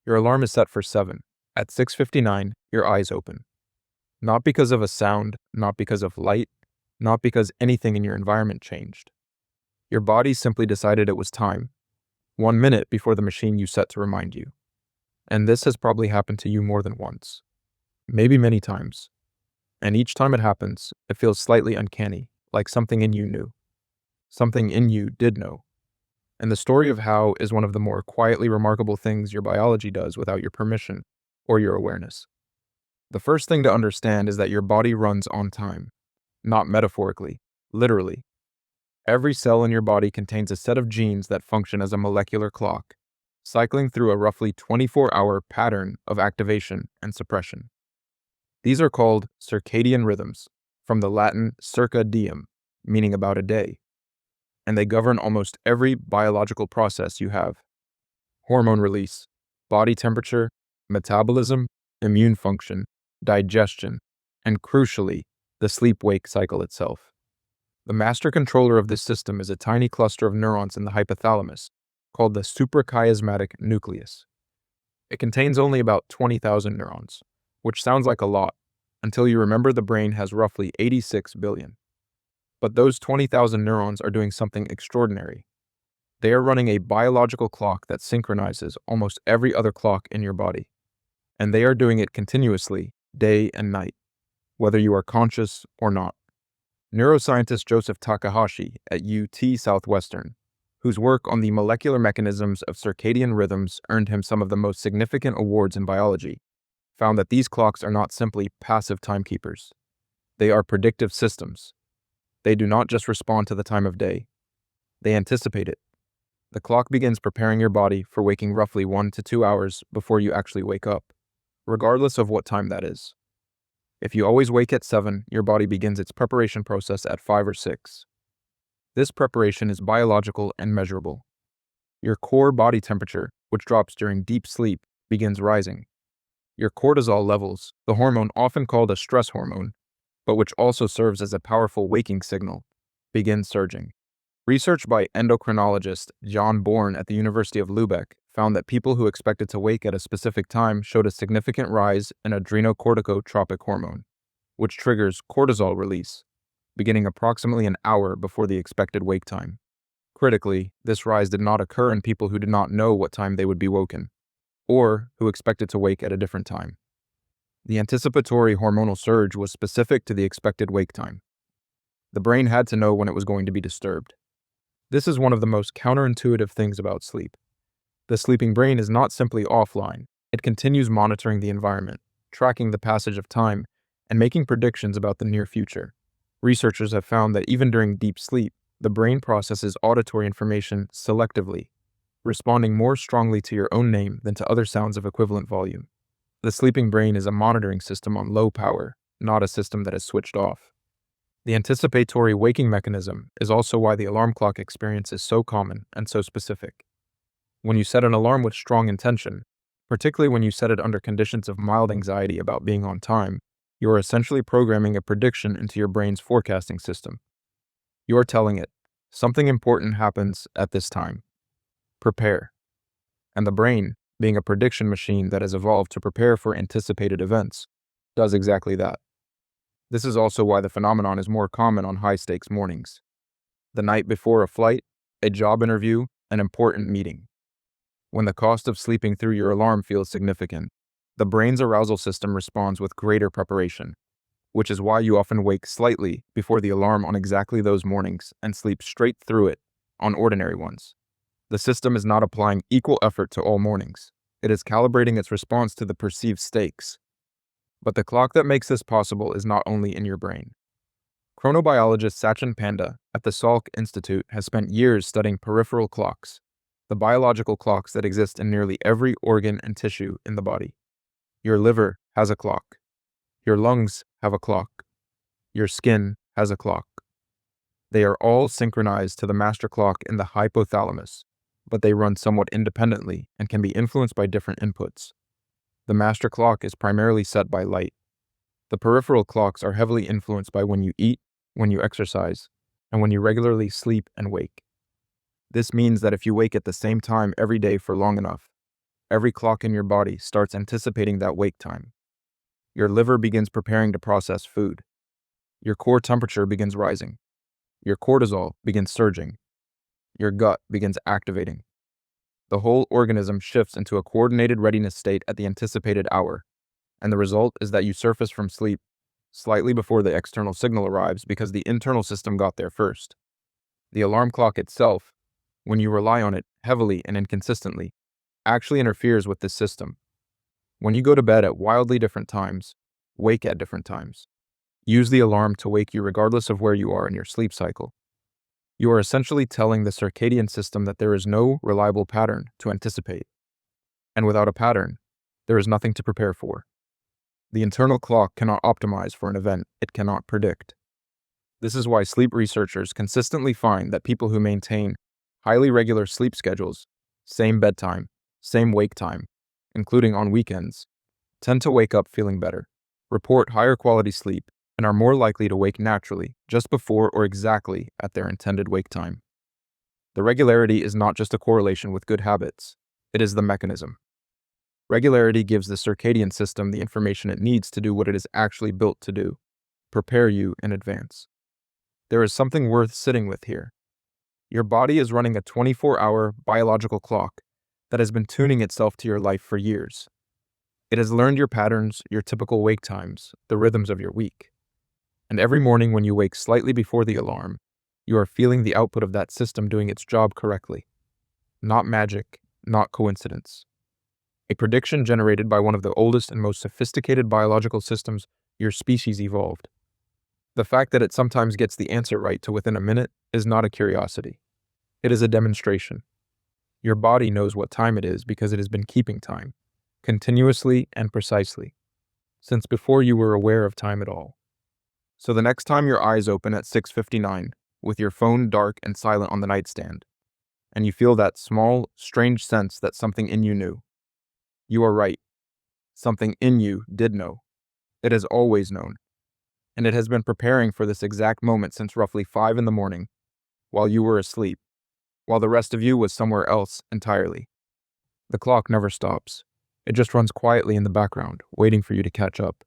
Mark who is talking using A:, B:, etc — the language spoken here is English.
A: Your alarm is set for 7. At 6:59, your eyes open. Not because of a sound, not because of light, not because anything in your environment changed. Your body simply decided it was time, 1 minute before the machine you set to remind you. And this has probably happened to you more than once, maybe many times. And each time it happens, it feels slightly uncanny, like something in you knew. Something in you did know. And the story of how is one of the more quietly remarkable things your biology does without your permission or your awareness. The first thing to understand is that your body runs on time, not metaphorically, literally. Every cell in your body contains a set of genes that function as a molecular clock, cycling through a roughly 24-hour pattern of activation and suppression. These are called circadian rhythms, from the Latin circa diem, meaning about a day, and they govern almost every biological process you have: hormone release, body temperature, metabolism, immune function, digestion, and crucially, the sleep-wake cycle itself. The master controller of this system is a tiny cluster of neurons in the hypothalamus, called the suprachiasmatic nucleus. It contains only about 20,000 neurons, which sounds like a lot, until you remember the brain has roughly 86 billion. But those 20,000 neurons are doing something extraordinary. They are running a biological clock that synchronizes almost every other clock in your body. And they are doing it continuously, day and night, whether you are conscious or not. Neuroscientist Joseph Takahashi at UT Southwestern, whose work on the molecular mechanisms of circadian rhythms earned him some of the most significant awards in biology, found that these clocks are not simply passive timekeepers. They are predictive systems. They do not just respond to the time of day. They anticipate it. The clock begins preparing your body for waking roughly 1 to 2 hours before you actually wake up, regardless of what time that is. If you always wake at 7, your body begins its preparation process at 5 or 6. This preparation is biological and measurable. Your core body temperature, which drops during deep sleep, begins rising. Your cortisol levels, the hormone often called a stress hormone, but which also serves as a powerful waking signal, begin surging. Research by endocrinologist John Bourne at the University of Lübeck found that people who expected to wake at a specific time showed a significant rise in adrenocorticotropic hormone, which triggers cortisol release, beginning approximately an hour before the expected wake time. Critically, this rise did not occur in people who did not know what time they would be woken, or who expected to wake at a different time. The anticipatory hormonal surge was specific to the expected wake time. The brain had to know when it was going to be disturbed. This is one of the most counterintuitive things about sleep. The sleeping brain is not simply offline. It continues monitoring the environment, tracking the passage of time, and making predictions about the near future. Researchers have found that even during deep sleep, the brain processes auditory information selectively, responding more strongly to your own name than to other sounds of equivalent volume. The sleeping brain is a monitoring system on low power, not a system that is switched off. The anticipatory waking mechanism is also why the alarm clock experience is so common and so specific. When you set an alarm with strong intention, particularly when you set it under conditions of mild anxiety about being on time, you are essentially programming a prediction into your brain's forecasting system. You are telling it, something important happens at this time. Prepare. And the brain, being a prediction machine that has evolved to prepare for anticipated events, does exactly that. This is also why the phenomenon is more common on high-stakes mornings. The night before a flight, a job interview, an important meeting. When the cost of sleeping through your alarm feels significant, the brain's arousal system responds with greater preparation, which is why you often wake slightly before the alarm on exactly those mornings and sleep straight through it on ordinary ones. The system is not applying equal effort to all mornings. It is calibrating its response to the perceived stakes. But the clock that makes this possible is not only in your brain. Chronobiologist Satchin Panda at the Salk Institute has spent years studying peripheral clocks, the biological clocks that exist in nearly every organ and tissue in the body. Your liver has a clock. Your lungs have a clock. Your skin has a clock. They are all synchronized to the master clock in the hypothalamus, but they run somewhat independently and can be influenced by different inputs. The master clock is primarily set by light. The peripheral clocks are heavily influenced by when you eat, when you exercise, and when you regularly sleep and wake. This means that if you wake at the same time every day for long enough, every clock in your body starts anticipating that wake time. Your liver begins preparing to process food. Your core temperature begins rising. Your cortisol begins surging. Your gut begins activating. The whole organism shifts into a coordinated readiness state at the anticipated hour, and the result is that you surface from sleep slightly before the external signal arrives because the internal system got there first. The alarm clock itself, when you rely on it heavily and inconsistently, actually interferes with this system. When you go to bed at wildly different times, wake at different times, use the alarm to wake you regardless of where you are in your sleep cycle, you are essentially telling the circadian system that there is no reliable pattern to anticipate. And without a pattern, there is nothing to prepare for. The internal clock cannot optimize for an event it cannot predict. This is why sleep researchers consistently find that people who maintain highly regular sleep schedules, same bedtime, same wake time, including on weekends, tend to wake up feeling better, report higher quality sleep, and are more likely to wake naturally just before or exactly at their intended wake time. The regularity is not just a correlation with good habits, it is the mechanism. Regularity gives the circadian system the information it needs to do what it is actually built to do, prepare you in advance. There is something worth sitting with here. Your body is running a 24-hour biological clock that has been tuning itself to your life for years. It has learned your patterns, your typical wake times, the rhythms of your week. And every morning when you wake slightly before the alarm, you are feeling the output of that system doing its job correctly. Not magic, not coincidence. A prediction generated by one of the oldest and most sophisticated biological systems your species evolved. The fact that it sometimes gets the answer right to within a minute is not a curiosity. It is a demonstration. Your body knows what time it is because it has been keeping time, continuously and precisely, since before you were aware of time at all. So the next time your eyes open at 6:59, with your phone dark and silent on the nightstand, and you feel that small, strange sense that something in you knew, you are right. Something in you did know. It has always known. And it has been preparing for this exact moment since roughly 5 in the morning, while you were asleep, while the rest of you was somewhere else entirely. The clock never stops. It just runs quietly in the background, waiting for you to catch up.